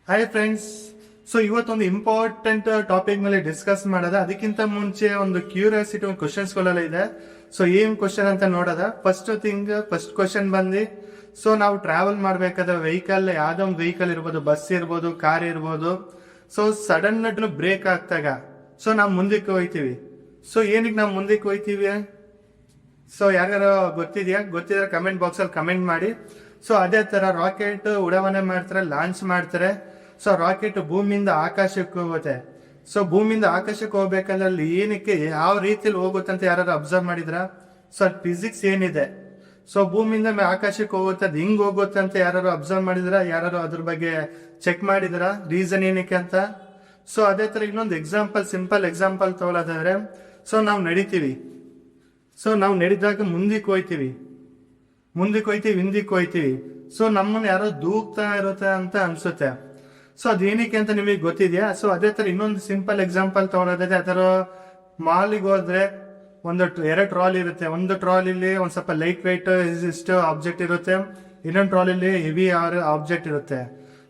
Hi friends. So ಇವತ್ತೊಂದು important topic ಮೇಲೆ discuss ಮಾಡೋದ. ಅದಕ್ಕಿಂತ ಮುಂಚೆ ಒಂದು ಕ್ಯೂರಿಯಾಸಿಟಿ, ಒಂದು ಕ್ವಶನ್ಸ್ಗಳೆಲ್ಲ ಇದೆ. ಸೊ ಏನ್ ಕ್ವಶನ್ ಅಂತ ನೋಡೋದ. ಫಸ್ಟ್ ಕ್ವಶನ್ ಬಂದು, ಸೊ ನಾವು ಟ್ರಾವೆಲ್ ಮಾಡ್ಬೇಕಾದ್ರೆ ವೆಹಿಕಲ್, ಯಾವ್ದೋ ಒಂದು ವೆಹಿಕಲ್ ಇರ್ಬೋದು, ಬಸ್ ಇರ್ಬೋದು, ಕಾರ್ ಇರ್ಬೋದು. ಸೊ ಸಡನ್ ಬ್ರೇಕ್ ಆಗ್ತಾಗ ಸೊ ನಾವು ಮುಂದಕ್ಕೆ ಹೋಯ್ತೀವಿ. ಸೊ ಏನಕ್ಕೆ ನಾವು ಮುಂದಕ್ಕೆ ಹೋಯ್ತೀವಿ? ಸೊ ಯಾರ್ಯಾರು ಗೊತ್ತಿದ್ರೆ ಕಮೆಂಟ್ ಬಾಕ್ಸ್ ಅಲ್ಲಿ ಕಮೆಂಟ್ ಮಾಡಿ. ಸೊ ಅದೇ ತರ ರಾಕೆಟ್ ಉಡಾವಣೆ ಮಾಡ್ತಾರೆ, ಲಾಂಚ್ ಮಾಡ್ತಾರೆ. ಸೊ ರಾಕೆಟ್ ಭೂಮಿಯಿಂದ ಆಕಾಶಕ್ಕೆ ಹೋಗುತ್ತೆ. ಸೊ ಭೂಮಿಯಿಂದ ಆಕಾಶಕ್ಕೆ ಹೋಗ್ಬೇಕಂದ್ರೆ ಅಲ್ಲಿ ಏನಕ್ಕೆ, ಯಾವ ರೀತಿಯಲ್ಲಿ ಹೋಗುತ್ತೆ ಅಂತ ಯಾರು ಅಬ್ಸರ್ವ್ ಮಾಡಿದ್ರ? ಸೊ ಫಿಸಿಕ್ಸ್ ಏನಿದೆ, ಸೊ ಭೂಮಿಯಿಂದ ಆಕಾಶಕ್ಕೆ ಹೋಗುತ್ತೆ, ಅದು ಹಿಂಗ್ ಹೋಗುತ್ತೆ ಅಂತ ಯಾರು ಅಬ್ಸರ್ವ್ ಮಾಡಿದ್ರ? ಯಾರು ಅದ್ರ ಬಗ್ಗೆ ಚೆಕ್ ಮಾಡಿದ್ರ ರೀಸನ್ ಏನಕ್ಕೆ ಅಂತ? ಸೊ ಅದೇ ತರ ಇನ್ನೊಂದು ಎಕ್ಸಾಂಪಲ್, ಸಿಂಪಲ್ ಎಕ್ಸಾಂಪಲ್ ತಗೊಳ್ಳೋದಾದ್ರೆ, ಸೊ ನಾವು ನಡಿತೀವಿ. ಸೊ ನಾವು ನಡಿದಾಗ ಮುಂದಕ್ಕೆ ಹೋಯ್ತೀವಿ, ಹಿಂದಕ್ಕೆ ಹೋಯ್ತೀವಿ. ಸೊ ನಮ್ಮನ್ನ ಯಾರೋ ದೂಕ್ತಾ ಇರುತ್ತೆ ಅಂತ ಅನ್ಸುತ್ತೆ. ಸೊ ಅದೇನಕ್ಕೆ ಅಂತ ನಿಮಗೆ ಗೊತ್ತಿದ್ಯಾ? ಸೊ ಅದೇ ತರ ಇನ್ನೊಂದು ಸಿಂಪಲ್ ಎಕ್ಸಾಂಪಲ್ ತಗೊಳ್ಳೋದಾದ್ರೆ, ಅದರ ಮಾಲಿಗೆ ಹೋದ್ರೆ ಎರಡು ಟ್ರಾಲಿ ಇರುತ್ತೆ. ಒಂದು ಟ್ರಾಲಿಲಿ ಒಂದ್ ಸ್ವಲ್ಪ ಲೈಟ್ ವೆಯ್ಟ್ ಇಷ್ಟು ಆಬ್ಜೆಕ್ಟ್ ಇರುತ್ತೆ, ಇನ್ನೊಂದು ಟ್ರಾಲಿಲಿ ಹೆವಿ ಆಬ್ಜೆಕ್ಟ್ ಇರುತ್ತೆ.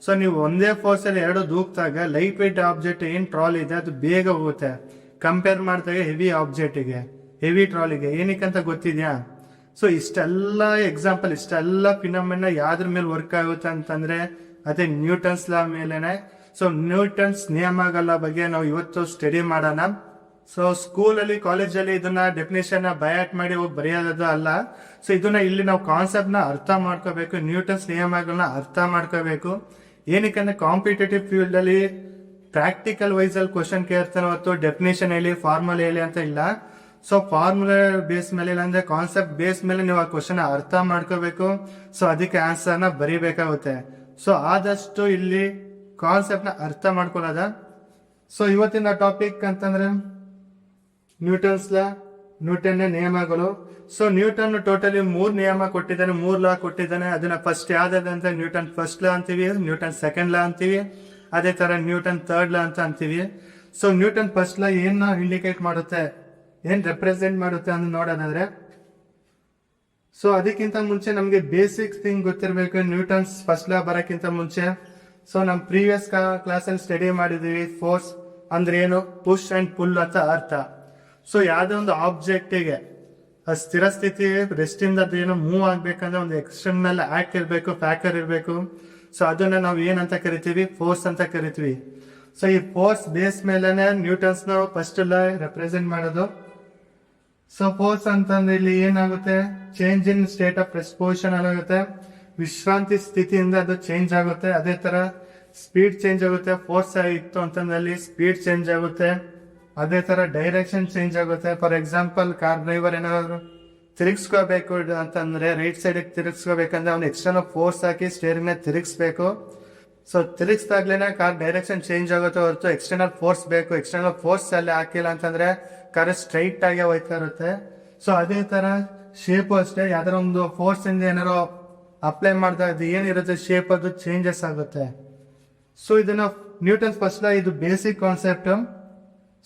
ಸೊ ನೀವು ಒಂದೇ ಫೋರ್ಸ್ ಅಲ್ಲಿ ಎರಡು ದೂಕ್ತಾಗ ಲೈಟ್ ವೆಯ್ಟ್ ಆಬ್ಜೆಕ್ಟ್ ಏನ್ ಟ್ರಾಲಿ ಇದೆ ಅದು ಬೇಗ ಹೋಗುತ್ತೆ ಕಂಪೇರ್ ಮಾಡಿದಾಗ ಹೆವಿ ಟ್ರಾಲಿಗೆ. ಏನಕ್ಕೆ ಅಂತ ಗೊತ್ತಿದ್ಯಾ? ಸೊ ಇಷ್ಟೆಲ್ಲ ಎಕ್ಸಾಂಪಲ್, ಇಷ್ಟೆಲ್ಲ ಫಿನಾಮಿನಾ ಯಾವ್ದ್ರ ಮೇಲೆ ವರ್ಕ್ ಆಗುತ್ತೆ ಅಂತಂದ್ರೆ ಅದೇ ನ್ಯೂಟನ್ಸ್ ಲಾ ಮೇಲೆನೆ. ಸೊ ನ್ಯೂಟನ್ಸ್ ನಿಯಮಗಳ ಬಗ್ಗೆ ನಾವು ಇವತ್ತು ಸ್ಟಡಿ ಮಾಡೋಣ. ಸೊ ಸ್ಕೂಲಲ್ಲಿ, ಕಾಲೇಜಲ್ಲಿ ಇದನ್ನ ಡೆಫಿನೇಷನ್ ಬಯಾಟ್ ಮಾಡಿ ಹೋಗಿ ಬರೆಯೋದು ಅಲ್ಲ. ಸೊ ಇದನ್ನ ಇಲ್ಲಿ ನಾವು ಕಾನ್ಸೆಪ್ಟ್ ನ ಅರ್ಥ ಮಾಡ್ಕೋಬೇಕು, ನ್ಯೂಟನ್ಸ್ ನಿಯಮಗಳನ್ನ ಅರ್ಥ ಮಾಡ್ಕೋಬೇಕು. ಏನಕ್ಕೆ ಕಾಂಪಿಟೇಟಿವ್ ಫೀಲ್ಡ್ ಅಲ್ಲಿ ಪ್ರಾಕ್ಟಿಕಲ್ ವೈಸ್ ಅಲ್ಲಿ ಕ್ವಶನ್ ಕೇಳ್ತಾನೆ ಹೊತ್ತು ಡೆಫಿನೇಷನ್ ಹೇಳಿ, ಫಾರ್ಮುಲಾ ಹೇಳಿ ಅಂತ ಇಲ್ಲ. ಸೊ ಫಾರ್ಮುಲಾ ಬೇಸ್ ಮೇಲೆ, ಇಲ್ಲಾಂದ್ರೆ ಕಾನ್ಸೆಪ್ಟ್ ಬೇಸ್ ಮೇಲೆ ನೀವು ಆ ಕ್ವಶನ್ ಅರ್ಥ ಮಾಡ್ಕೋಬೇಕು. ಸೊ ಅದಕ್ಕೆ ಆನ್ಸರ್ ನ ಬರೀಬೇಕಾಗುತ್ತೆ. ಸೊ ಆದಷ್ಟು ಇಲ್ಲಿ ಕಾನ್ಸೆಪ್ಟ್ ನ ಅರ್ಥ ಮಾಡ್ಕೊಳ್ಳೋದ. ಸೊ ಇವತ್ತಿನ ಟಾಪಿಕ್ ಅಂತಂದ್ರೆ ನ್ಯೂಟನ್ ನಿಯಮಗಳು. ಸೊ ನ್ಯೂಟನ್ ಟೋಟಲಿ 3 ನಿಯಮ ಕೊಟ್ಟಿದ್ದಾನೆ, 3 ಲಾ ಕೊಟ್ಟಿದ್ದಾನೆ. ಅದನ್ನ ಫಸ್ಟ್ ಯಾವ್ದಂದ್ರೆ ನ್ಯೂಟನ್ ಫಸ್ಟ್ ಲಾ ಅಂತೀವಿ, ನ್ಯೂಟನ್ ಸೆಕೆಂಡ್ ಲಾ ಅಂತೀವಿ, ಅದೇ ತರ ನ್ಯೂಟನ್ ಥರ್ಡ್ ಲಾ ಅಂತ ಅಂತೀವಿ. ಸೊ ನ್ಯೂಟನ್ ಫಸ್ಟ್ ಲಾ ಏನ್ ಇಂಡಿಕೇಟ್ ಮಾಡುತ್ತೆ, ಏನ್ ರೆಪ್ರೆಸೆಂಟ್ ಮಾಡುತ್ತೆ ಅಂತ ನೋಡೋದಾದ್ರೆ, ಸೊ ಅದಕ್ಕಿಂತ ಮುಂಚೆ ನಮ್ಗೆ ಬೇಸಿಕ್ ಥಿಂಗ್ ಗೊತ್ತಿರ್ಬೇಕು. ನ್ಯೂಟನ್ಸ್ ಫಸ್ಟ್ ಲಾ ಬರೋಕ್ಕಿಂತ ಮುಂಚೆ, ಸೊ ನಮ್ ಪ್ರೀವಿಯಸ್ ಕ್ಲಾಸ್ ಅಲ್ಲಿ ಸ್ಟಡಿ ಮಾಡಿದೀವಿ. ಫೋರ್ಸ್ ಅಂದ್ರೆ ಏನು, ಪುಷ್ ಅಂಡ್ ಪುಲ್ ಅಂತ ಅರ್ಥ. ಸೊ ಯಾವ್ದೋ ಒಂದು ಆಬ್ಜೆಕ್ಟಿಗೆ ಸ್ಥಿರ ಸ್ಥಿತಿ, ರೆಸ್ಟ್ ಇಂದ ಏನೋ ಮೂವ್ ಆಗ್ಬೇಕಂದ್ರೆ ಒಂದು ಎಕ್ಸ್ಟರ್ನಲ್ ಆಕ್ಟ್ ಇರ್ಬೇಕು, ಫ್ಯಾಕ್ಟರ್ ಇರ್ಬೇಕು. ಸೊ ಅದನ್ನ ನಾವು ಏನಂತ ಕರಿತೀವಿ, ಫೋರ್ಸ್ ಅಂತ ಕರಿತೀವಿ. ಸೊ ಈ ಫೋರ್ಸ್ ಬೇಸ್ ಮೇಲೆನೆ ನ್ಯೂಟನ್ಸ್ ನ ಫಸ್ಟ್ ಲಾ ರೆಪ್ರೆಸೆಂಟ್ ಮಾಡೋದು. ಸೊ ಫೋರ್ಸ್ ಅಂತಂದ್ರೆ ಇಲ್ಲಿ ಏನಾಗುತ್ತೆ, change in state of rest position ಆಗುತ್ತೆ, ವಿಶ್ರಾಂತಿ ಸ್ಥಿತಿಯಿಂದ ಅದು ಚೇಂಜ್ ಆಗುತ್ತೆ. ಅದೇ ತರ ಸ್ಪೀಡ್ ಚೇಂಜ್ ಆಗುತ್ತೆ. ಫೋರ್ಸ್ ಇತ್ತು ಅಂತಂದ್ರೆ ಅಲ್ಲಿ ಸ್ಪೀಡ್ ಚೇಂಜ್ ಆಗುತ್ತೆ. ಅದೇ ತರ ಡೈರೆಕ್ಷನ್ ಚೇಂಜ್ ಆಗುತ್ತೆ. ಫಾರ್ ಎಕ್ಸಾಂಪಲ್, ಕಾರ್ ಡ್ರೈವರ್ ಏನಾದ್ರು ತಿರುಗಿಸ್ಕೋಬೇಕು ಅಂತಂದ್ರೆ, ರೈಟ್ ಸೈಡ್ ತಿರುಗಿಸ್ಕೋಬೇಕಂದ್ರೆ ಅವ್ನು ಎಕ್ಸ್ಟರ್ನಲ್ ಫೋರ್ಸ್ ಹಾಕಿ ಸ್ಟೇರಿಂಗ್ ನ ತಿರುಗಿಸ್ಬೇಕು. ಸೊ ತಿರುಗಿಸ್ದಾಗ್ಲೇನೆ ಕಾರ್ ಡೈರೆಕ್ಷನ್ ಚೇಂಜ್ ಆಗುತ್ತೆ ಹೊರತು ಎಕ್ಸ್ಟರ್ನಲ್ ಫೋರ್ಸ್ ಬೇಕು. ಎಕ್ಸ್ಟರ್ನಲ್ ಫೋರ್ಸ್ ಅಲ್ಲಿ ಹಾಕಿಲ್ಲ ಅಂತಂದ್ರೆ ಕಾರ್ ಸ್ಟ್ರೈಟ್ ಆಗಿ ಹೋಯ್ತಾ ಇರುತ್ತೆ. ಸೊ ಅದೇ ತರ ಶೇಪ್ ಅಷ್ಟೇ, ಯಾವ್ದಾರ ಒಂದು ಫೋರ್ಸ್ ಇಂದ ಏನಾರೋ ಅಪ್ಲೈ ಮಾಡಿದಾಗ ಏನಿರುತ್ತೆ ಶೇಪ್ ಅದು ಚೇಂಜಸ್ ಆಗುತ್ತೆ. ಸೊ ಇದನ್ನ ನ್ಯೂಟನ್ ಫಸ್ಟ್ ಲಾ, ಇದು basic concept.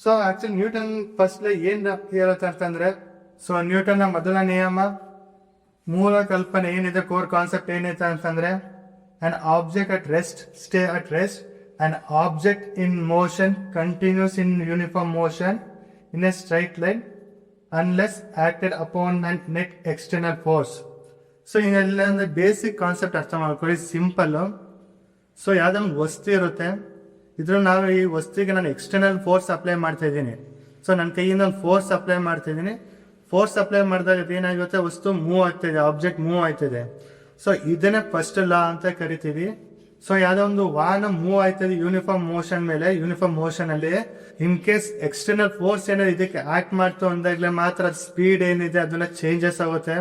So actually Newton first law ಏನ್ ಹೇಳುತ್ತೆ ಅಂತಂದ್ರೆ, ಸೊ ನ್ಯೂಟನ್ ನ ಮೊದಲ ನಿಯಮ, ಮೂಲ ಕಲ್ಪನೆ ಏನಿದೆ, ಕೋರ್ ಕಾನ್ಸೆಪ್ಟ್ ಏನಿದೆ ಅಂತಂದ್ರೆ, an object at rest stay at rest, an object in motion continues in uniform motion in a straight line unless acted upon an net external force. So ಇಲ್ಲ ಅಂದ್ರೆ ಬೇಸಿಕ್ ಕಾನ್ಸೆಪ್ಟ್ ಅರ್ಥ ಮಾಡ್ಕೊಳ್ಳಿ, simple. So ಯಾವ್ದೊಂದು ವಸ್ತು ಇರುತ್ತೆ, ಇದ್ರ ನಾವು ಈ ವಸ್ತುವಿಗೆ ನಾನು ಎಕ್ಸ್ಟರ್ನಲ್ ಫೋರ್ಸ್ ಅಪ್ಲೈ ಮಾಡ್ತಾ ಇದ್ದೀನಿ. ಸೊ ನನ್ನ ಕೈಯಿಂದ ಒಂದು ಫೋರ್ಸ್ ಅಪ್ಲೈ ಮಾಡ್ತಾ ಇದ್ದೀನಿ. ಫೋರ್ಸ್ ಅಪ್ಲೈ ಮಾಡಿದಾಗ ಏನಾಗುತ್ತೆ, ವಸ್ತು ಮೂವ್ ಆಗ್ತಿದೆ, ಆಬ್ಜೆಕ್ಟ್ ಮೂವ್ ಆಗ್ತಿದೆ. ಸೊ ಇದನ್ನೇ ಫಸ್ಟ್ ಲಾ ಅಂತ ಕರಿತೀವಿ. ಸೊ ಯಾವ್ದೋ ಒಂದು ವಾಹನ ಮೂವ್ ಆಯ್ತದೆ ಯೂನಿಫಾರ್ಮ್ ಮೋಷನ್ ಮೇಲೆ, ಯೂನಿಫಾರ್ಮ್ ಮೋಷನ್ ಅಲ್ಲಿ ಇನ್ ಕೇಸ್ ಎಕ್ಸ್ಟರ್ನಲ್ ಫೋರ್ಸ್ ಏನಾದ್ರು ಇದಕ್ಕೆ ಆಕ್ಟ್ ಮಾಡ್ತು ಅಂದಾಗ್ಲೇ ಮಾತ್ರ ಸ್ಪೀಡ್ ಏನಿದೆ ಅದನ್ನ ಚೇಂಜಸ್ ಆಗುತ್ತೆ.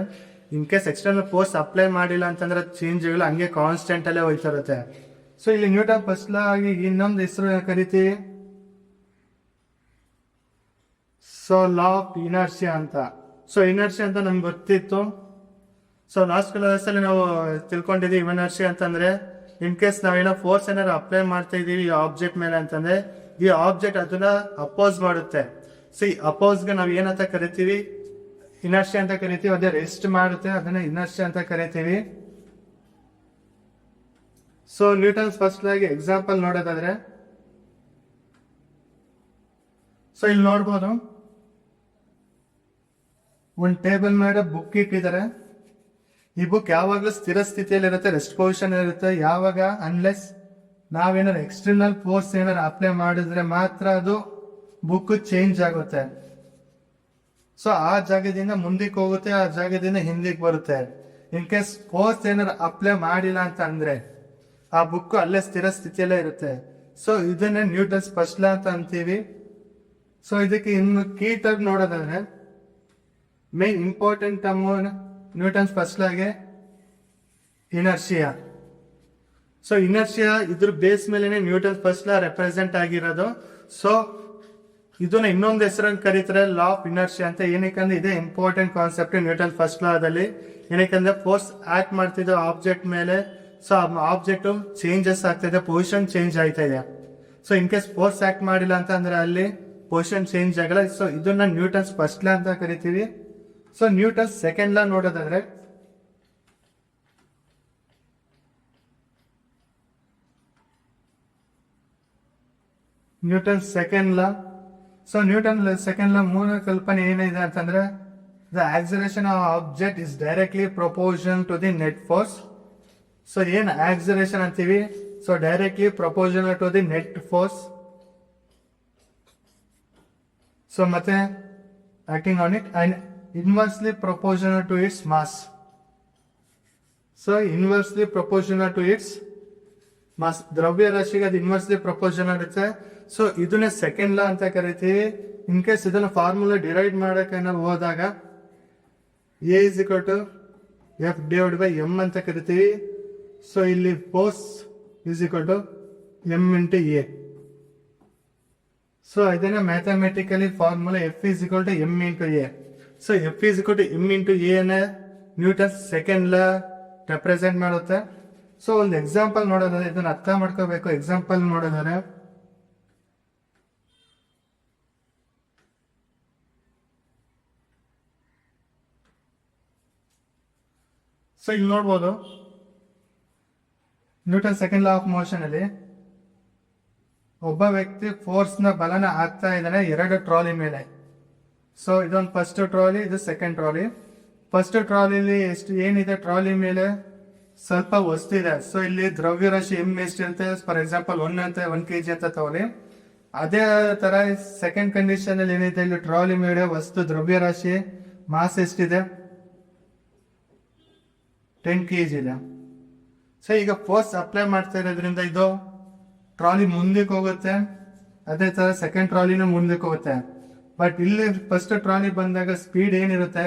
In case external force apply ಮಾಡಿಲ್ಲ ಅಂತಂದ್ರೆ ಚೇಂಜ್ ಆಗಿಲ್ಲ, ಹಂಗೆ ಕಾನ್ಸ್ಟೆಂಟ್ ಅಲ್ಲೇ ಹೋಯ್ತಾ ಇರುತ್ತೆ. ಸೊ ಇಲ್ಲಿ ನ್ಯೂಟನ್ ಫಸ್ಟ್ ಲಾ ಆಗಿ ಇನ್ನೊಂದು ಹೆಸರು ಕರಿತೀವಿ, ಸೊ ಲಾ ಆಫ್ ಇನರ್ಷಿಯಾ ಅಂತ. ಸೊ ಇನರ್ಷಿಯಾ ಅಂತ ನಮ್ಗೆ ಗೊತ್ತಿತ್ತು. ಸೊ ಲಾಸ್ಟ್ ಕ್ಲಾಸಲ್ಲಿ ನಾವು ತಿಳ್ಕೊಂಡಿದ್ದೀವಿ ಇನರ್ಷಿಯಾ ಅಂತಂದ್ರೆ, ಇನ್ ಕೇಸ್ ನಾವೇನೋ ಫೋರ್ಸ್ ಏನಾದ್ರು ಅಪ್ಲೈ ಮಾಡ್ತಾ ಇದೀವಿ ಈ ಆಬ್ಜೆಕ್ಟ್ ಮೇಲೆ ಅಂತಂದ್ರೆ, ಈ ಆಬ್ಜೆಕ್ಟ್ ಅದನ್ನ ಅಪೋಸ್ ಮಾಡುತ್ತೆ. ಸೊ ಈ ಅಪೋಸ್ಗೆ ನಾವ್ ಏನಂತ ಕರಿತೀವಿ, ಇನರ್ಷಿಯಾ ಅಂತ ಕರಿತೀವಿ. ಅದೇ ರೆಸ್ಟ್ ಮಾಡುತ್ತೆ, ಅದನ್ನ ಇನರ್ಷಿಯಾ ಅಂತ ಕರಿತೀವಿ. ಸೊ ನ್ಯೂಟನ್ಸ್ ಫಸ್ಟ್ ಲಾ ಗೆ ಎಕ್ಸಾಂಪಲ್ ನೋಡೋದಾದ್ರೆ, ಸೊ ಇಲ್ಲಿ ನೋಡ್ಬೋದು ಒಂದು ಟೇಬಲ್ ಮೇಲೆ ಬುಕ್ ಇಟ್ಟಿದ್ದಾರೆ. ಈ ಬುಕ್ ಯಾವಾಗಲೂ ಸ್ಥಿರ ಸ್ಥಿತಿಯಲ್ಲಿ ಇರುತ್ತೆ, ರೆಸ್ಟ್ ಪೊಸಿಷನ್ ಇರುತ್ತೆ. ಯಾವಾಗ ಅನ್ಲೆಸ್ ನಾವೇನಾದ್ರು ಎಕ್ಸ್ಟರ್ನಲ್ ಫೋರ್ಸ್ ಏನಾದ್ರು ಅಪ್ಲೈ ಮಾಡಿದ್ರೆ ಮಾತ್ರ ಅದು ಬುಕ್ ಚೇಂಜ್ ಆಗುತ್ತೆ. ಸೊ ಆ ಜಾಗದಿಂದ ಮುಂದಕ್ಕೆ ಹೋಗುತ್ತೆ, ಆ ಜಾಗದಿಂದ ಹಿಂದಕ್ಕೆ ಬರುತ್ತೆ. ಇನ್ ಕೇಸ್ ಫೋರ್ಸ್ ಏನಾದ್ರು ಅಪ್ಲೈ ಮಾಡಿಲ್ಲ ಅಂತ ಅಂದ್ರೆ ಆ ಬುಕ್ ಅಲ್ಲೇ ಸ್ಥಿರ ಸ್ಥಿತಿಯಲ್ಲೇ ಇರುತ್ತೆ. ಸೊ ಇದನ್ನೇ ನ್ಯೂಟನ್ಸ್ ಫಸ್ಟ್ ಲಾ ಅಂತ ಅಂತೀವಿ. ಸೊ ಇದಕ್ಕೆ ಇನ್ನು ಕೀ ಟರ್ಮ್ ನೋಡೋದಾದ್ರೆ, main important term Newton's first ಲಾಗೆ ಇನರ್ಷಿಯಾ. ಸೊ ಇನರ್ಷಿಯಾ ಇದ್ರ ಬೇಸ್ ಮೇಲೆನೆ ನ್ಯೂಟನ್ಸ್ ಫಸ್ಟ್ ಲಾ ರೆಪ್ರೆಸೆಂಟ್ ಆಗಿರೋದು. ಸೊ ಇದನ್ನ ಇನ್ನೊಂದು ಹೆಸರನ್ನು ಕರೀತಾರೆ ಲಾ ಆಫ್ ಇನರ್ಷಿಯಾ ಅಂತ. ಏನಕ್ಕಂದ್ರೆ ಇದೇ important concept Newton first law ದಲ್ಲಿ. ಏನಕ್ಕಂದ್ರೆ ಫೋರ್ಸ್ ಆಕ್ಟ್ ಮಾಡ್ತಿದ್ದ ಆಬ್ಜೆಕ್ಟ್ ಮೇಲೆ, ಸೊ ಆಬ್ಜೆಕ್ಟ್ ಚೇಂಜಸ್ ಆಗ್ತಿದೆ, ಪೊಸಿಷನ್ ಚೇಂಜ್ ಆಯ್ತಾ ಇದೆ. So in case force act ಮಾಡಿಲ್ಲ ಅಂತ ಅಂದ್ರೆ ಅಲ್ಲಿ ಪೊಸಿಷನ್ ಚೇಂಜ್ ಆಗಲ್ಲ. ಸೊ ಇದನ್ನ ನ್ಯೂಟನ್ಸ್ ಫಸ್ಟ್ ಲಾ ಅಂತ ಕರಿತೀವಿ. ಸೊ ನ್ಯೂಟನ್ಸ್ ಸೆಕೆಂಡ್ ಲಾ ನೋಡೋದಾದ್ರೆ, Newton second law. So Newton second law ಮೂಲ ಕಲ್ಪನೆ ಏನಿದೆ ಅಂತಂದ್ರೆ, the acceleration of object is directly proportion to the net force. So ಏನ್ ಆಕ್ಸಲರೇಷನ್ ಅಂತೀವಿ, so directly proportional to the net force. So ಮತ್ತೆ acting on it and inversely proportional to its mass. So inversely proportional to its mass, ದ್ರವ್ಯ ರಾಶಿಗೆ ಅದು inversely proportional ಇರುತ್ತೆ. So ಇದನ್ನೇ second law ಅಂತ ಕರಿತೀವಿ. ಇನ್ ಕೇಸ್ ಇದನ್ನ ಫಾರ್ಮುಲಾ ಡಿರೈವ್ ಮಾಡಕ್ಕೆ ನಾವು ಹೋದಾಗ A is equal to F divide by M ಅಂತ ಕರಿತೀವಿ. ಸೊ ಇಲ್ಲಿ force is equal to M into A. So ಇದನ್ನ mathematically formula F is equal to M into A. So F is equal to M into A ನ Newton second law represent ಮಾಡುತ್ತೆ. So ಒಂದು example ನೋಡೋದಾದ್ರೆ, ಇದನ್ನ ಅರ್ಥ ಮಾಡ್ಕೋಬೇಕು. Example ನೋಡೋದಾದ್ರೆ, so ಇಲ್ಲಿ ನೋಡ್ಬೋದು Newton second law of motion ಅಲ್ಲಿ ಒಬ್ಬ ವ್ಯಕ್ತಿ ಫೋರ್ಸ್ ನ ಬಲನ ಹಾಕ್ತಾ ಇದ್ದಾನೆ ಎರಡು ಟ್ರಾಲಿ ಮೇಲೆ. ಸೊ ಇದೊಂದು ಫಸ್ಟ್ ಟ್ರಾಲಿ, ಇದು ಸೆಕೆಂಡ್ ಟ್ರಾಲಿ. ಫಸ್ಟ್ ಟ್ರಾಲಿಲಿ ಎಷ್ಟು ಏನಿದೆ, ಟ್ರಾಲಿ ಮೇಲೆ ಸ್ವಲ್ಪ ವಸ್ತಿದೆ. ಸೊ ಇಲ್ಲಿ ದ್ರವ್ಯ ರಾಶಿ ಎಂ ಎಷ್ಟಿರುತ್ತೆ, ಫಾರ್ ಎಕ್ಸಾಂಪಲ್ 1 kg ಅಂತ ತಗೊಳ್ಳಿ. ಅದೇ ತರ ಸೆಕೆಂಡ್ ಕಂಡೀಷನ್ ಅಲ್ಲಿ ಏನಿದೆ, ಇಲ್ಲಿ ಟ್ರಾಲಿ ಮೇಲೆ ವಸ್ತು ದ್ರವ್ಯ ರಾಶಿ ಮಾಸ್ ಎಷ್ಟಿದೆ, 10 kg ಇದೆ. ಸೊ ಈಗ ಫೋರ್ಸ್ ಅಪ್ಲೈ ಮಾಡ್ತಾ ಇರೋದ್ರಿಂದ ಇದು ಟ್ರಾಲಿ ಮುಂದಕ್ಕೆ ಹೋಗುತ್ತೆ, ಅದೇ ತರ ಸೆಕೆಂಡ್ ಟ್ರಾಲಿನ ಮುಂದಕ್ಕೆ ಹೋಗುತ್ತೆ. ಬಟ್ ಇಲ್ಲಿ ಫಸ್ಟ್ ಟ್ರಾಲಿ ಬಂದಾಗ ಸ್ಪೀಡ್ ಏನಿರುತ್ತೆ,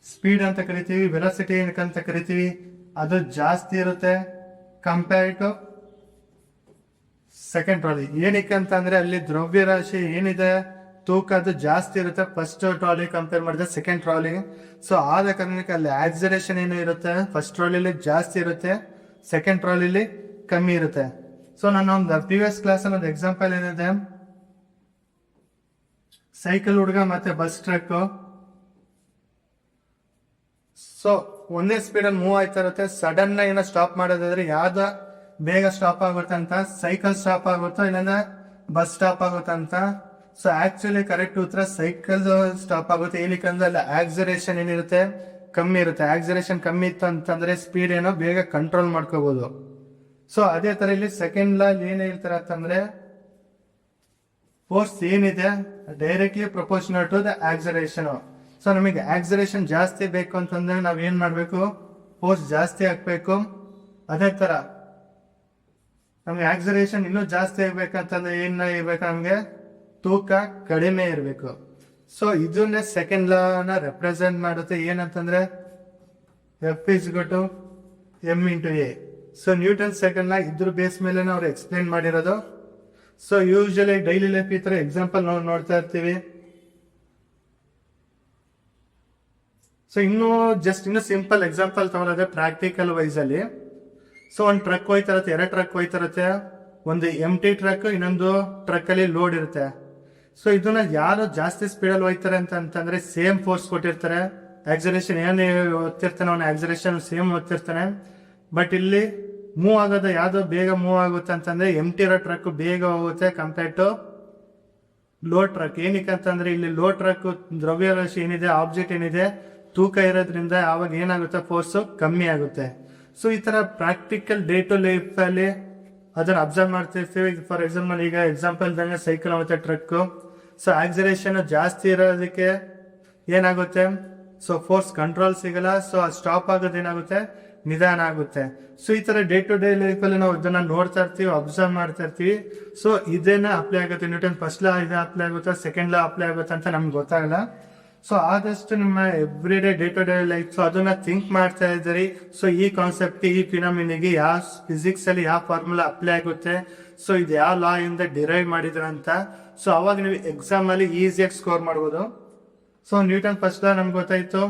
ಸ್ಪೀಡ್ ಅಂತ ಕರಿತೀವಿ, ವೆಲಾಸಿಟಿ ಏನಕ್ಕಂತ ಕರಿತೀವಿ, ಅದು ಜಾಸ್ತಿ ಇರುತ್ತೆ ಕಂಪೇರ್ಡ್ ಟು ಸೆಕೆಂಡ್ ಟ್ರಾಲಿ. ಏನಕ್ಕೆ ಅಂತ ಅಂದ್ರೆ ಅಲ್ಲಿ ದ್ರವ್ಯ ರಾಶಿ ಏನಿದೆ ತೂಕ ಅದು ಜಾಸ್ತಿ ಇರುತ್ತೆ ಫಸ್ಟ್ ಟ್ರಾಲಿ ಕಂಪೇರ್ ಮಾಡಿದ್ರೆ ಸೆಕೆಂಡ್ ಟ್ರಾಲಿ. ಸೊ ಆದ ಕಾರಣಕ್ಕೆ ಅಲ್ಲಿ ಆಕ್ಸಲರೇಷನ್ ಏನು ಇರುತ್ತೆ, ಫಸ್ಟ್ ಟ್ರಾಲಿಲಿ ಜಾಸ್ತಿ ಇರುತ್ತೆ, ಸೆಕೆಂಡ್ ಟ್ರಾಲಿಲಿ ಕಮ್ಮಿ ಇರುತ್ತೆ. ಸೊ ನಾನು ಒಂದು ಪ್ರೀವಿಯಸ್ ಕ್ಲಾಸ್ ಅಲ್ಲಿ ಒಂದು ಎಕ್ಸಾಂಪಲ್ ಏನಿದೆ, ಸೈಕಲ್ ಹುಡುಗ ಮತ್ತೆ ಬಸ್ ಟ್ರಕ್. ಸೊ ಒಂದೇ ಸ್ಪೀಡ್ ಅಲ್ಲಿ ಮೂವ್ ಆಯ್ತಾ ಇರುತ್ತೆ. ಸಡನ್ ಏನೋ ಸ್ಟಾಪ್ ಮಾಡೋದಾದ್ರೆ ಯಾವ್ದು ಬೇಗ ಸ್ಟಾಪ್ ಆಗುತ್ತೆ ಅಂತ, ಸೈಕಲ್ ಸ್ಟಾಪ್ ಆಗುತ್ತೋ ಇಲ್ಲಾಂದ್ರೆ ಬಸ್ ಸ್ಟಾಪ್ ಆಗುತ್ತೆ ಅಂತ. ಸೊ ಆಕ್ಚುಲಿ ಕರೆಕ್ಟ್ ಉತ್ತರ ಸೈಕಲ್ ಸ್ಟಾಪ್ ಆಗುತ್ತೆ. ಏನಕ್ಕಂದ್ರೆ ಅಲ್ಲಿ ಆಕ್ಸಲರೇಷನ್ ಏನಿರುತ್ತೆ ಕಮ್ಮಿ ಇರುತ್ತೆ. ಆಕ್ಸಲರೇಷನ್ ಕಮ್ಮಿ ಇತ್ತು ಅಂತಂದ್ರೆ ಸ್ಪೀಡ್ ಏನೋ ಬೇಗ ಕಂಟ್ರೋಲ್ ಮಾಡ್ಕೋಬಹುದು. ಸೊ ಅದೇ ತರ ಇಲ್ಲಿ ಸೆಕೆಂಡ್ ಲಾ ಏನ್ ಹೇಳ್ತಾರೆ ಅಂತಂದ್ರೆ, ಫೋರ್ಸ್ ಏನಿದೆ directly proportional to the acceleration. So ನಮಗೆ ಆಕ್ಸಲರೇಷನ್ ಜಾಸ್ತಿ ಬೇಕು ಅಂತಂದ್ರೆ ನಾವ್ ಏನ್ ಮಾಡ್ಬೇಕು, ಫೋರ್ಸ್ ಜಾಸ್ತಿ ಹಾಕ್ಬೇಕು. ಅದೇ ತರ ನಮ್ಗೆ ಆಕ್ಸಲರೇಷನ್ ಇನ್ನೂ ಜಾಸ್ತಿ ಆಗ್ಬೇಕಂತಂದ್ರೆ ಏನ್ ಇರ್ಬೇಕು, ನಮ್ಗೆ ತೂಕ ಕಡಿಮೆ ಇರಬೇಕು. ಸೊ ಇದನ್ನೇ ಸೆಕೆಂಡ್ ಲಾನ ರೆಪ್ರೆಸೆಂಟ್ ಮಾಡುತ್ತೆ. ಏನಂತಂದ್ರೆ F is equal to M into A. So Newton second law ಇದ್ರ ಬೇಸ್ ಮೇಲೆ ಅವ್ರು ಎಕ್ಸ್ಪ್ಲೇನ್ ಮಾಡಿರೋದು. ಸೊ ಯೂಶಲಿ ಡೈಲಿ ಲೈಫ್ ಈ ತರ ಎಕ್ಸಾಂಪಲ್ ನಾವು ನೋಡ್ತಾ ಇರ್ತೀವಿ. ಸೊ ಇನ್ನು ಸಿಂಪಲ್ ಎಕ್ಸಾಂಪಲ್ ತಗೊಳ್ಳೋದ್ರೆ ಪ್ರಾಕ್ಟಿಕಲ್ ವೈಸ್ ಅಲ್ಲಿ, ಸೊ ಒಂದು ಟ್ರಕ್ ಹೋಯ್ತಾ ಇರುತ್ತೆ, ಎರಡು ಟ್ರಕ್ ಹೋಯ್ತಾ ಇರುತ್ತೆ, ಒಂದು ಎಂಟಿ ಟ್ರಕ್, ಇನ್ನೊಂದು ಟ್ರಕ್ ಅಲ್ಲಿ ಲೋಡ್ ಇರುತ್ತೆ. ಸೊ ಇದನ್ನ ಯಾರು ಜಾಸ್ತಿ ಸ್ಪೀಡ್ ಅಲ್ಲಿ ಹೋಯ್ತಾರೆ ಅಂತಂದ್ರೆ ಸೇಮ್ ಫೋರ್ಸ್ ಕೊಟ್ಟಿರ್ತಾರೆ, ಆಕ್ಸಲರೇಷನ್ ಏನ್ ಓದ್ತಿರ್ತಾನೆ ಅವನ ಆಕ್ಸಲರೇಷನ್ ಸೇಮ್ ಓದ್ತಿರ್ತಾನೆ. ಬಟ್ ಇಲ್ಲಿ ಮೂವ್ ಆಗೋದು ಯಾವ್ದು ಬೇಗ ಮೂವ್ ಆಗುತ್ತೆ ಅಂತಂದ್ರೆ ಎಂಟಿ ಇರೋ ಟ್ರಕ್ ಬೇಗ ಹೋಗುತ್ತೆ ಕಂಪೇರ್ ಟು ಲೋ ಟ್ರಕ್. ಏನಕ್ಕೆ ಅಂತಂದ್ರೆ ಇಲ್ಲಿ ಲೋ ಟ್ರಕ್ ದ್ರವ್ಯರಾಶಿ ಏನಿದೆ, ಆಬ್ಜೆಕ್ಟ್ ಏನಿದೆ, ತೂಕ ಇರೋದ್ರಿಂದ ಅವಾಗ ಏನಾಗುತ್ತೆ, ಫೋರ್ಸ್ ಕಮ್ಮಿ ಆಗುತ್ತೆ. ಸೊ ಈ ತರ ಪ್ರಾಕ್ಟಿಕಲ್ ಡೇ ಟು ಲೈಫ್ ಅಲ್ಲಿ ಅದನ್ನ ಅಬ್ಸರ್ವ್ ಮಾಡ್ತಿರ್ತೀವಿ. ಫಾರ್ ಎಕ್ಸಾಂಪಲ್ ದಂಗೆ ಸೈಕಲ್ ಮತ್ತೆ ಟ್ರಕ್. ಸೊ ಆಕ್ಸಿಲರೇಷನ್ ಜಾಸ್ತಿ ಇರೋದಕ್ಕೆ ಏನಾಗುತ್ತೆ, ಸೊ ಫೋರ್ಸ್ ಕಂಟ್ರೋಲ್ ಸಿಗಲ್ಲ. ಸೊ ಸ್ಟಾಪ್ ಆಗೋದು ಏನಾಗುತ್ತೆ, ನಿಧಾನ ಆಗುತ್ತೆ. ಸೊ ಈ ತರ ಡೇ ಟು ಡೇ ಲೈಫ್ ಅಲ್ಲಿ ನಾವು ಇದನ್ನ ನೋಡ್ತಾ ಇರ್ತೀವಿ, ಅಬ್ಸರ್ವ್ ಮಾಡ್ತಾ ಇರ್ತೀವಿ. ಸೊ ಇದನ್ನ ಅಪ್ಲೈ ಆಗುತ್ತೆ, ನ್ಯೂಟನ್ ಫಸ್ಟ್ ಲಾ ಇದು ಅಪ್ಲೈ ಆಗುತ್ತೆ, ಸೆಕೆಂಡ್ ಲಾ ಅಪ್ಲೈ ಆಗುತ್ತೆ ಅಂತ ನಮ್ಗೆ ಗೊತ್ತಾಗಲ್ಲ. ಸೊ ಆದಷ್ಟು ನಿಮ್ಮ every day to day life so ಅದನ್ನ ಥಿಂಕ್ ಮಾಡ್ತಾ ಇದ್ದೀರಿ. ಸೊ ಈ ಕಾನ್ಸೆಪ್ಟ್, ಈ ಫಿನಾಮಿನಿಗೆ ಯಾವ ಫಿಸಿಕ್ಸ್ ಅಲ್ಲಿ ಯಾವ ಫಾರ್ಮುಲಾ ಅಪ್ಲೈ ಆಗುತ್ತೆ, ಸೊ ಇದು ಯಾವ ಲಾ ಇಂದ ಡಿರೈವ್ ಮಾಡಿದ್ರ ಅಂತ. ಸೊ ಅವಾಗ ನೀವು ಎಕ್ಸಾಮ್ ಅಲ್ಲಿ ಈಸಿಯಾಗಿ ಸ್ಕೋರ್ ಮಾಡ್ಬೋದು. ಸೊ ನ್ಯೂಟನ್ ಫಸ್ಟ್ ಲಾ ನಮ್ಗೆ ಗೊತ್ತಾಯ್ತು,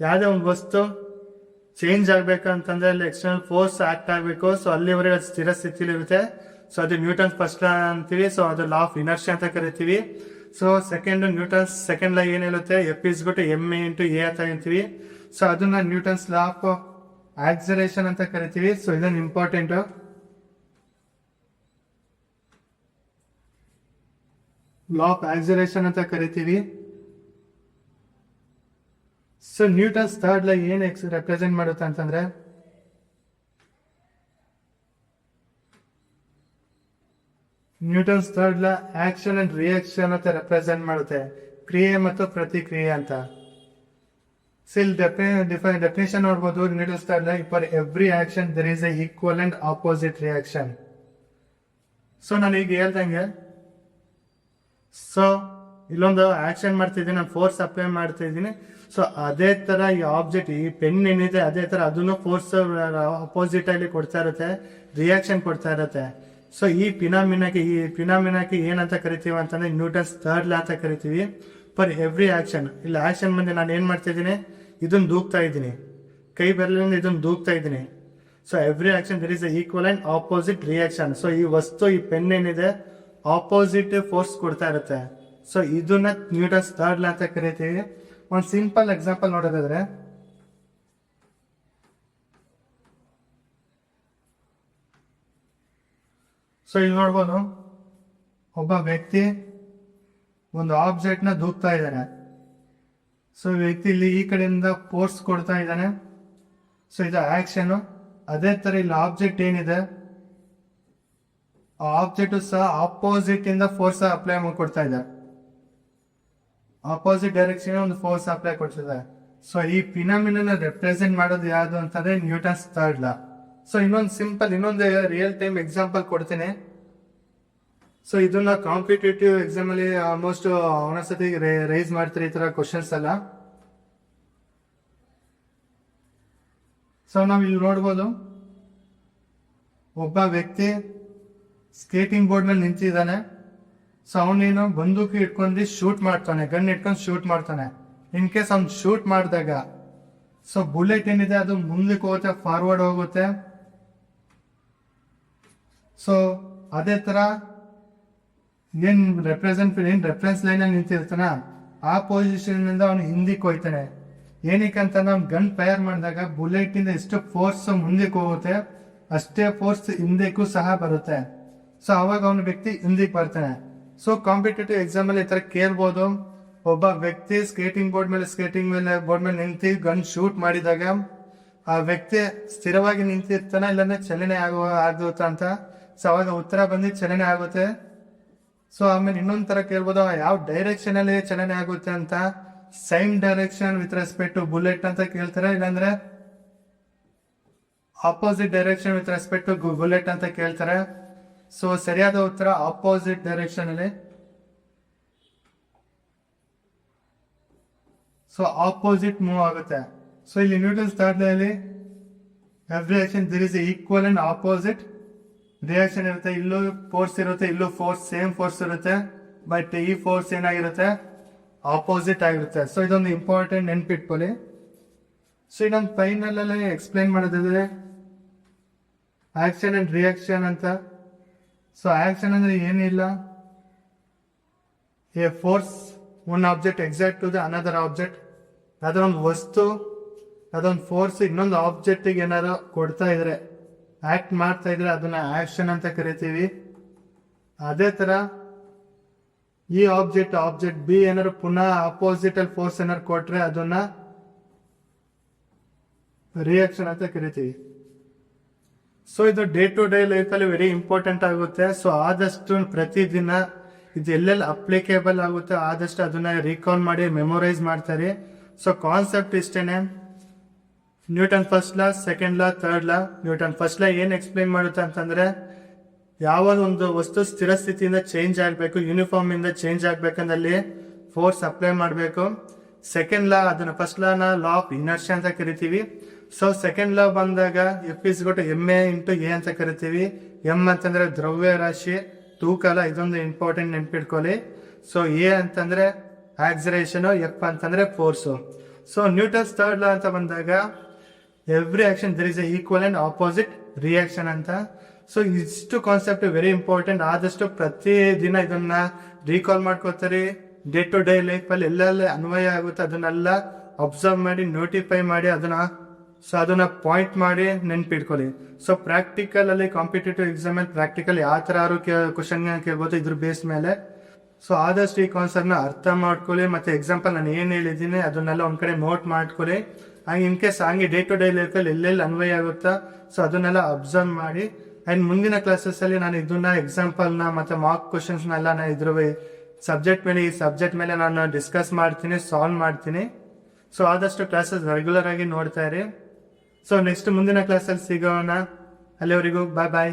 ಯಾವುದೇ ಒಂದು ವಸ್ತು ಚೇಂಜ್ ಆಗ್ಬೇಕಂತಂದ್ರೆ ಅಲ್ಲಿ ಎಕ್ಸ್ಟರ್ನಲ್ ಫೋರ್ಸ್ ಆಕ್ಟ್ ಆಗಬೇಕು. ಸೊ ಅಲ್ಲಿವರೆಗೆ ಅದು ಸ್ಥಿರ ಸ್ಥಿತಿಲಿ ಇರುತ್ತೆ. ಸೊ ಅದು ನ್ಯೂಟನ್ ಫಸ್ಟ್ ಲಾ ಅಂತೀವಿ. ಸೊ ಅದು ಲಾ ಆಫ್ ಇನರ್ಷಿಯಾ ಅಂತ ಕರಿತೀವಿ. ಸೊ ನ್ಯೂಟನ್ಸ್ ಸೆಕೆಂಡ್ ಲಾ ಏನ್ ಹೇಳುತ್ತೆ, F is got M A into A ಅಂತ ಅಂತೀವಿ. ಸೊ ಅದನ್ನ ನ್ಯೂಟನ್ಸ್ ಲಾ ಆಫ್ ಆಕ್ಸಲರೇಷನ್ ಅಂತ ಕರಿತೀವಿ. ಸೊ ಇದನ್ನ ಇಂಪಾರ್ಟೆಂಟ್. ಲಾ ಆಫ್ ಆಕ್ಸಲರೇಷನ್ ಅಂತ ಕರಿತೀವಿ. ಸೊ ನ್ಯೂಟನ್ಸ್ ಥರ್ಡ್ ಲಾ ಏನ್ ರೆಪ್ರೆಸೆಂಟ್ ಮಾಡುತ್ತೆ ಅಂತಂದ್ರೆ, Newton's third law action and reaction ಅಂತ ರೆಪ್ರೆಸೆಂಟ್ ಮಾಡುತ್ತೆ, ಕ್ರಿಯೆ ಮತ್ತು ಪ್ರತಿಕ್ರಿಯೆ ಅಂತ. ಸಿಲ್ ಡೆಫಿನೇಷನ್ ನೋಡ್ಬೋದು. Newton's third law, for every action there is a equal and opposite reaction. So ನಾನು ಈಗ ಹೇಳ್ದಂಗೆ, ಸೊ ಇಲ್ಲೊಂದು ಆಕ್ಷನ್ ಮಾಡ್ತಿದ್ದೀನಿ, ನಾನು ಫೋರ್ಸ್ ಅಪ್ಲೈ ಮಾಡ್ತಾ ಇದ್ದೀನಿ. ಸೊ ಅದೇ ತರ ಈ ಆಬ್ಜೆಕ್ಟ್, ಈ ಪೆನ್ ಏನಿದೆ ಅದೇ ತರ ಅದನ್ನು ಫೋರ್ಸ್ ಅಪೋಸಿಟ್ ಅಲ್ಲಿ ಕೊಡ್ತಾ ಇರುತ್ತೆ, ರಿಯಾಕ್ಷನ್ ಕೊಡ್ತಾ ಇರುತ್ತೆ. ಸೊ ಈ ಫಿನಾಮಿನಾಕ್ಕೆ ಏನಂತ ಕರಿತೀವಿ ಅಂತಂದ್ರೆ ನ್ಯೂಟನ್ಸ್ ಥರ್ಡ್ ಲಾ ಅಂತ ಕರಿತೀವಿ. ಫಾರ್ ಎವ್ರಿ ಆಕ್ಷನ್, ಇಲ್ಲಿ ಆಕ್ಷನ್ ಬಂದು ನಾನು ಏನ್ ಮಾಡ್ತಾ ಇದ್ದೀನಿ, ಇದನ್ನ ದೂಕ್ತಾ ಇದ್ದೀನಿ, ಕೈ ಬೆರಳಿಂದ ಇದನ್ನ ದೂಕ್ತಾ ಇದ್ದೀನಿ. So every action there is equal and opposite reaction. So ಈ ವಸ್ತು, ಈ ಪೆನ್ ಏನಿದೆ, ಆಪೋಸಿಟ್ ಫೋರ್ಸ್ ಕೊಡ್ತಾ ಇರುತ್ತೆ. ಸೊ ಇದನ್ನ ನ್ಯೂಟನ್ಸ್ ಥರ್ಡ್ ಲಾ ಅಂತ ಕರಿತೀವಿ. ಒಂದು ಸಿಂಪಲ್ ಎಕ್ಸಾಂಪಲ್ ನೋಡೋದಾದ್ರೆ, ಸೊ ಇಲ್ಲಿ ನೋಡ್ಬೋದು, ಒಬ್ಬ ವ್ಯಕ್ತಿ ಒಂದು ಆಬ್ಜೆಕ್ಟ್ ನ ದೂಕ್ತಾ ಇದ್ದಾನೆ. ಸೊ ವ್ಯಕ್ತಿ ಇಲ್ಲಿ ಈ ಕಡೆಯಿಂದ ಫೋರ್ಸ್ ಕೊಡ್ತಾ ಇದ್ದಾನೆ. ಸೊ ಇದು ಆಕ್ಷನ್. ಅದೇ ತರ ಇಲ್ಲಿ ಆಬ್ಜೆಕ್ಟ್ ಏನಿದೆ, ಆ ಆಬ್ಜೆಕ್ಟ್ ಸಹ ಆಪೋಸಿಟ್ ಇಂದ ಫೋರ್ಸ್ ಅಪ್ಲೈ ಕೊಡ್ತಾ ಇದೆ, ಆಪೋಸಿಟ್ ಡೈರೆಕ್ಷನ್ ಒಂದು ಫೋರ್ಸ್ ಅಪ್ಲೈ ಕೊಡ್ತಿದೆ. ಸೊ ಈ ಫಿನಾಮಿನಾ ರೆಪ್ರೆಸೆಂಟ್ ಮಾಡೋದು ಯಾವುದು ಅಂತಂದ್ರೆ ನ್ಯೂಟನ್ಸ್ ಥರ್ಡ್ ಲಾ. ಸೊ ಇನ್ನೊಂದು ರಿಯಲ್ ಟೈಮ್ ಎಕ್ಸಾಂಪಲ್ ಕೊಡ್ತೀನಿ. ಸೊ ಇದನ್ನ ಕಾಂಪಿಟೇಟಿವ್ ಎಕ್ಸಾಮ್ ಅಲ್ಲಿ ಆಲ್ಮೋಸ್ಟ್ ಒಂದೊಂದ್ಸತಿ ರೈಸ್ ಮಾಡ್ತಾರೆ ಈ ತರ ಕ್ವಶನ್ಸ್ ಎಲ್ಲ. ಸೊ ನಾವ್ ಇಲ್ಲಿ ನೋಡ್ಬೋದು, ಒಬ್ಬ ವ್ಯಕ್ತಿ ಸ್ಕೇಟಿಂಗ್ ಬೋರ್ಡ್ ಮೇಲೆ ನಿಂತಿದ್ದಾನೆ. ಸೊ ಅವನೇನು ಬಂದೂಕು ಇಟ್ಕೊಂಡು ಶೂಟ್ ಮಾಡ್ತಾನೆ, ಗನ್ ಇಟ್ಕೊಂಡು ಶೂಟ್ ಮಾಡ್ತಾನೆ. ಇನ್ ಕೇಸ್ ಅವ್ನು ಶೂಟ್ ಮಾಡಿದಾಗ, ಸೊ ಬುಲೆಟ್ ಏನಿದೆ ಅದು ಮುಂದಕ್ಕೆ ಹೋಗುತ್ತೆ, ಫಾರ್ವರ್ಡ್ ಹೋಗುತ್ತೆ. ಸೊ ಅದೇ ತರ ಏನ್ ರೆಫರೆನ್ಸ್ ಲೈನ್ ಅಲ್ಲಿ ನಿಂತಿರ್ತಾನ, ಆ ಪೊಸಿಷನ್ ಇಂದ ಅವನು ಹಿಂದಕ್ಕೆ ಹೋಯ್ತಾನೆ. ಏನಕ್ಕಂತ ನಾವು ಗನ್ ಫೈರ್ ಮಾಡಿದಾಗ ಬುಲೆಟ್ ಇಂದ ಎಷ್ಟು ಫೋರ್ಸ್ ಮುಂದಕ್ಕೆ ಹೋಗುತ್ತೆ, ಅಷ್ಟೇ ಫೋರ್ಸ್ ಹಿಂದಕ್ಕೂ ಸಹ ಬರುತ್ತೆ. ಸೊ ಅವಾಗ ಅವನ ವ್ಯಕ್ತಿ ಹಿಂದಕ್ಕೆ ಬರ್ತಾನೆ. ಸೊ ಕಾಂಪಿಟೇಟಿವ್ ಎಕ್ಸಾಮ್ ಅಲ್ಲಿ ಈ ತರ ಕೇಳ್ಬೋದು, ಒಬ್ಬ ವ್ಯಕ್ತಿ ಸ್ಕೇಟಿಂಗ್ ಬೋರ್ಡ್ ಮೇಲೆ ನಿಂತು ಗನ್ ಶೂಟ್ ಮಾಡಿದಾಗ ಆ ವ್ಯಕ್ತಿ ಸ್ಥಿರವಾಗಿ ನಿಂತಿರ್ತಾನೆ, ಇಲ್ಲಾಂದ್ರೆ ಚಲನೆ ಆಗುತ್ತೆ ಅಂತ. ಸೊ ಅವಾಗ ಉತ್ತರ ಬಂದು ಚಲನೆ ಆಗುತ್ತೆ. ಸೊ ಆಮೇಲೆ ಇನ್ನೊಂದ್ ತರ ಕೇಳ್ಬೋದು, ಯಾವ ಡೈರೆಕ್ಷನ್ ಅಲ್ಲಿ ಚಲನೆ ಆಗುತ್ತೆ ಅಂತ. Same direction with respect to bullet ಅಂತ ಕೇಳ್ತಾರೆ, ಇಲ್ಲಾಂದ್ರೆ opposite direction with respect to bullet ಅಂತ ಕೇಳ್ತಾರೆ. ಸೊ ಸರಿಯಾದ ಉತ್ತರ ಆಪೋಸಿಟ್ ಡೈರೆಕ್ಷನ್ ಅಲ್ಲಿ. ಸೊ ಆಪೋಸಿಟ್ ಮೂವ್ ಆಗುತ್ತೆ. ಸೊ ಇಲ್ಲಿ ನ್ಯೂಟನ್ಸ್ ಥರ್ಡ್ ಲಾ ಅಲ್ಲಿ every action there is equal and opposite reaction ಇರುತ್ತೆ. ಇಲ್ಲೂ ಫೋರ್ಸ್ ಇರುತ್ತೆ, ಇಲ್ಲೂ ಸೇಮ್ ಫೋರ್ಸ್ ಇರುತ್ತೆ, ಬಟ್ ಈ ಫೋರ್ಸ್ ಏನಾಗಿರುತ್ತೆ, ಆಪೋಸಿಟ್ ಆಗಿರುತ್ತೆ. ಸೊ ಇದೊಂದು ಇಂಪಾರ್ಟೆಂಟ್ ನೆನ್ಪಿಟ್ಕೊಳ್ಳಿ. ಸೊ ಇದೊಂದು ಫೈನಲ್ ಅಲ್ಲಿ ಎಕ್ಸ್ಪ್ಲೈನ್ ಮಾಡೋದಿದ್ರೆ ಆಕ್ಷನ್ ಅಂಡ್ ರಿಯಾಕ್ಷನ್ ಅಂತ. ಸೊ ಆಕ್ಷನ್ ಅಂದ್ರೆ ಏನಿಲ್ಲ, a force on object exact to the another object. ಅದರ ಒಂದು ವಸ್ತು ಅದೊಂದು ಫೋರ್ಸ್ ಇನ್ನೊಂದು ಆಬ್ಜೆಕ್ಟಿಗೆ ಏನಾದ್ರು ಕೊಡ್ತಾ ಇದ್ರೆ, ಆಕ್ಟ್ ಮಾಡ್ತಾ ಇದ್ರೆ ಅದನ್ನ ಆಕ್ಷನ್ ಅಂತ ಕರಿತೀವಿ. ಅದೇ ತರ ಈ ಆಬ್ಜೆಕ್ಟ್ ಬಿ ಏನಾದ್ರು ಪುನಃ ಅಪೋಸಿಟ್ ಅಲ್ಲಿ ಫೋರ್ಸ್ ಏನಾದ್ರು ಕೊಟ್ರೆ ಅದನ್ನ ರಿಯಾಕ್ಷನ್ ಅಂತ ಕರಿತೀವಿ. ಸೊ ಇದು ಡೇ ಟು ಡೇ ಲೈಫ್ ಅಲ್ಲಿ ವೆರಿ ಇಂಪಾರ್ಟೆಂಟ್ ಆಗುತ್ತೆ. ಸೊ ಆದಷ್ಟು ಪ್ರತಿದಿನ ಇದು ಎಲ್ಲೆಲ್ಲಿ ಅಪ್ಲಿಕೇಬಲ್ ಆಗುತ್ತೆ ಆದಷ್ಟು ಅದನ್ನ ರೀಕಾಲ್ ಮಾಡಿ ಮೆಮೊರೈಸ್ ಮಾಡ್ತಾರೆ. ಸೊ ಕಾನ್ಸೆಪ್ಟ್ ಇಷ್ಟೇನೆ. Newton first law, second law, third law. Newton first law ಏನ್ ಎಕ್ಸ್ಪ್ಲೈನ್ ಮಾಡುತ್ತೆ ಅಂತಂದ್ರೆ, ಯಾವ ಒಂದು ವಸ್ತು ಸ್ಥಿರ ಸ್ಥಿತಿಯಿಂದ ಚೇಂಜ್ ಆಗಬೇಕು, ಯೂನಿಫಾರ್ಮ್ ಇಂದ ಚೇಂಜ್ ಆಗ್ಬೇಕಂದಲ್ಲಿ ಫೋರ್ಸ್ ಅಪ್ಲೈ ಮಾಡಬೇಕು. ಸೆಕೆಂಡ್ ಲಾ, ಅದನ್ನ ಫಸ್ಟ್ ಲಾನ ಲಾ ಆಫ್ ಇನರ್ಷಿಯಾ ಅಂತ ಕರಿತೀವಿ. ಸೊ ಸೆಕೆಂಡ್ ಲಾ ಬಂದಾಗ F is got M A into A ಅಂತ ಕರಿತೀವಿ. ಎಮ್ ಅಂತಂದ್ರೆ ದ್ರವ್ಯ ರಾಶಿ, ತೂಕಲ, ಇದೊಂದು ಇಂಪಾರ್ಟೆಂಟ್ ನೆನ್ಪಿಟ್ಕೊಳ್ಳಿ. ಸೊ ಎ ಅಂತಂದ್ರೆ ಆಕ್ಸರೇಷನ್, ಎಫ್ ಅಂತಂದ್ರೆ force. So Newton's third law ಅಂತ ಬಂದಾಗ every action there is a equal and opposite reaction ಅಂತ. ಸೊ ಇಷ್ಟು ಕಾನ್ಸೆಪ್ಟ್ ವೆರಿ ಇಂಪಾರ್ಟೆಂಟ್. ಆದಷ್ಟು ಪ್ರತಿ ದಿನ ಇದನ್ನ ರೀಕಾಲ್ ಮಾಡ್ಕೋತಾರೆ. ಡೇ ಟು ಡೇ ಲೈಫ್ ಅಲ್ಲಿ ಎಲ್ಲೆಲ್ಲ ಅನ್ವಯ ಆಗುತ್ತೆ ಅದನ್ನೆಲ್ಲ ಅಬ್ಸರ್ವ್ ಮಾಡಿ, ನೋಟಿಫೈ ಮಾಡಿ, ಅದನ್ನ ಪಾಯಿಂಟ್ ಮಾಡಿ ನೆನ್ಪಿಟ್ಕೊಳ್ಳಿ. ಸೊ ಪ್ರಾಕ್ಟಿಕಲ್ ಅಲ್ಲಿ ಕಾಂಪಿಟೇಟಿವ್ ಎಕ್ಸಾಮ್ ಅಲ್ಲಿ ಪ್ರಾಕ್ಟಿಕಲ್ ಯಾವ ತರ ಕ್ವಶನ್ ಕೇಳ್ಬೋದು ಇದ್ರ ಬೇಸ್ ಮೇಲೆ. ಸೊ ಆದಷ್ಟು ಈ ಕಾನ್ಸೆಪ್ಟ್ ನ ಅರ್ಥ ಮಾಡ್ಕೊಳ್ಳಿ. ಮತ್ತೆ ಎಕ್ಸಾಂಪಲ್ ನಾನು ಏನ್ ಹೇಳಿದ್ದೀನಿ ಅದನ್ನೆಲ್ಲ ಒಂದ್ ಕಡೆ ನೋಟ್ ಮಾಡ್ಕೊಳ್ಳಿ. ಹಾಗೆ ಇನ್ ಕೇಸ್ ಹಂಗೆ ಡೇ ಟು ಡೇ ಲೈಫ್ ಅಲ್ಲಿ ಎಲ್ಲೆಲ್ಲಿ ಅನ್ವಯ ಆಗುತ್ತಾ ಸೊ ಅದನ್ನೆಲ್ಲ ಅಬ್ಸರ್ವ್ ಮಾಡಿ. ಅಂಡ್ ಮುಂದಿನ ಕ್ಲಾಸಸ್ ಅಲ್ಲಿ ನಾನು ಇದನ್ನ ಎಕ್ಸಾಂಪಲ್ ನ ಮತ್ತೆ ಮಾರ್ಕ್ ಕ್ವಶನ್ಸ್ ನೆಲ್ಲ ನಾನು ಇದ್ರ ಈ ಸಬ್ಜೆಕ್ಟ್ ಮೇಲೆ ನಾನು ಡಿಸ್ಕಸ್ ಮಾಡ್ತೀನಿ, ಸಾಲ್ವ್ ಮಾಡ್ತೀನಿ. ಸೊ ಆದಷ್ಟು ಕ್ಲಾಸಸ್ ರೆಗ್ಯುಲರ್ ಆಗಿ ನೋಡ್ತಾ ಇರಿ. ಸೊ ನೆಕ್ಸ್ಟ್ ಮುಂದಿನ ಕ್ಲಾಸಲ್ಲಿ ಸಿಗೋಣ. ಅಲ್ಲಿವರೆಗೂ ಬಾಯ್ ಬಾಯ್.